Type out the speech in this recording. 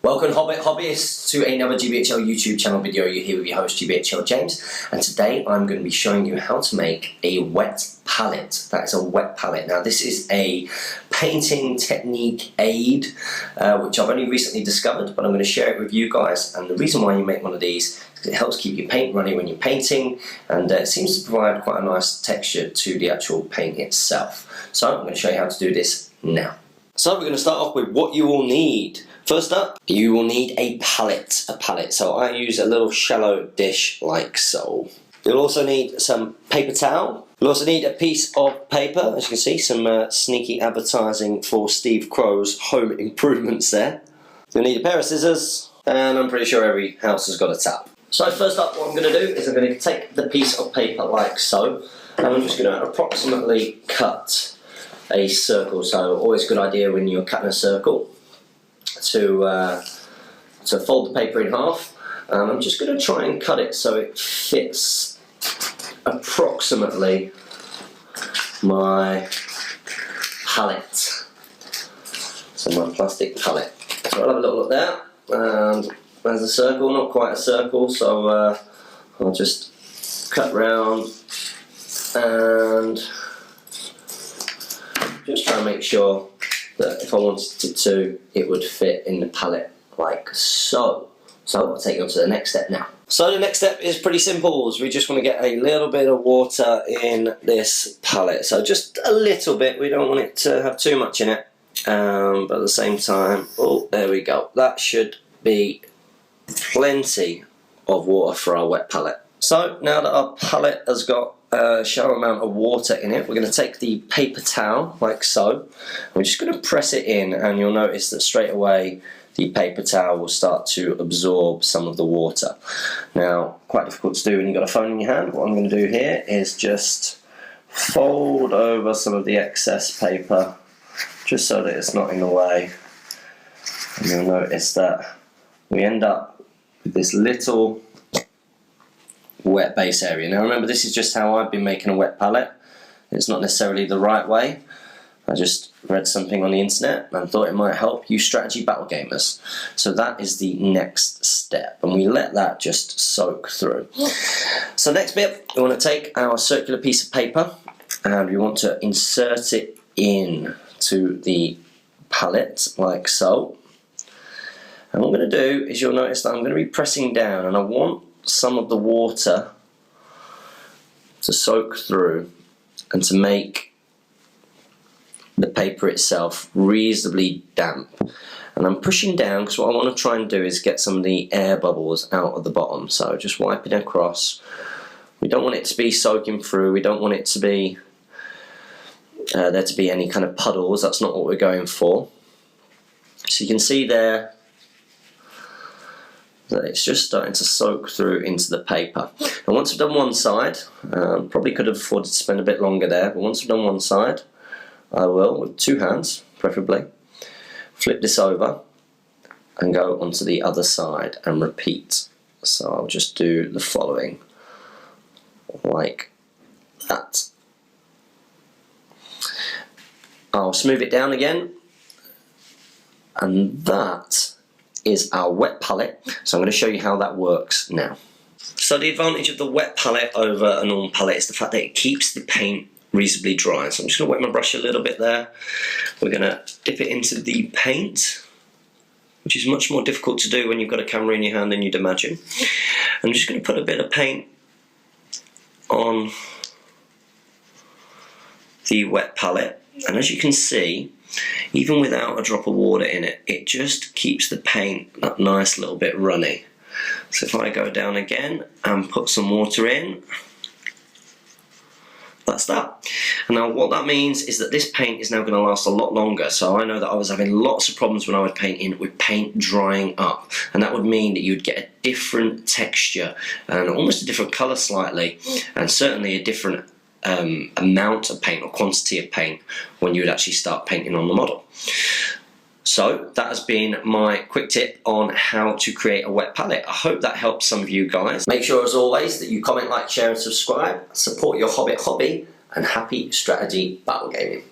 Welcome Hobbit Hobbyists to another GBHL YouTube channel video. You're here with your host GBHL James, and today I'm going to be showing you how to make a wet palette. That is a wet palette. Now this is a painting technique aid which I've only recently discovered, but I'm going to share it with you guys. And the reason why you make one of these is it helps keep your paint running when you're painting, and it seems to provide quite a nice texture to the actual paint itself. So I'm going to show you how to do this now. So we're going to start off with what you will need. First up, you will need a palette. So I use a little shallow dish like so. You'll also need some paper towel. You'll also need a piece of paper. As you can see, some sneaky advertising for Steve Crow's home improvements there. You'll need a pair of scissors, and I'm pretty sure every house has got a tap. So first up, what I'm going to do is I'm going to take the piece of paper like so, and I'm just going to approximately cut a circle. So always a good idea when you're cutting a circle to fold the paper in half. I'm just going to try and cut it so it fits approximately my palette, so my plastic palette. So I'll have a little look there, and there's a circle, not quite a circle, so I'll just cut round and just try and make sure that if I wanted it to, it would fit in the palette like so. So I'll take you on to the next step now. So the next step is pretty simple. We just want to get a little bit of water in this palette. So just a little bit, we don't want it to have too much in it. But at the same time, oh, there we go. That should be plenty of water for our wet palette. So now that our palette has got a shallow amount of water in it, we're going to take the paper towel like so. We're just going to press it in, and you'll notice that straight away the paper towel will start to absorb some of the water. Now, quite difficult to do when you've got a phone in your hand. What I'm going to do here is just fold over some of the excess paper just so that it's not in the way, and you'll notice that we end up with this little wet base area. Now remember, this is just how I've been making a wet palette. It's not necessarily the right way. I just read something on the internet and thought it might help you strategy battle gamers. So that is the next step, and we let that just soak through. So next bit, we want to take our circular piece of paper and we want to insert it in to the palette like so. And what I'm going to do is, you'll notice that I'm going to be pressing down, and I want some of the water to soak through and to make the paper itself reasonably damp. And I'm pushing down because what I want to try and do is get some of the air bubbles out of the bottom. So just wiping across. We don't want it to be soaking through. We don't want it to be there to be any kind of puddles. That's not what we're going for. So you can see there that it's just starting to soak through into the paper. And once I've done one side, probably could have afforded to spend a bit longer there, but once I've done one side, I will, with two hands preferably, flip this over and go onto the other side and repeat. So I'll just do the following, like that. I'll smooth it down again, and that is our wet palette. So I'm going to show you how that works now. So the advantage of the wet palette over a normal palette is the fact that it keeps the paint reasonably dry. So I'm just going to wet my brush a little bit there. We're going to dip it into the paint, which is much more difficult to do when you've got a camera in your hand than you'd imagine. I'm just going to put a bit of paint on the wet palette, and as you can see, even without a drop of water in it, it just keeps the paint that nice little bit runny. So if I go down again and put some water in, that's that. And now what that means is that this paint is now going to last a lot longer. So I know that I was having lots of problems when I would paint in with paint drying up, and that would mean that you'd get a different texture and almost a different colour slightly, and certainly a different amount of paint or quantity of paint when you would actually start painting on the model. So that has been my quick tip on how to create a wet palette. I hope that helps some of you guys. Make sure as always that you comment, like, share and subscribe. Support your Hobbit hobby, and happy strategy battle gaming.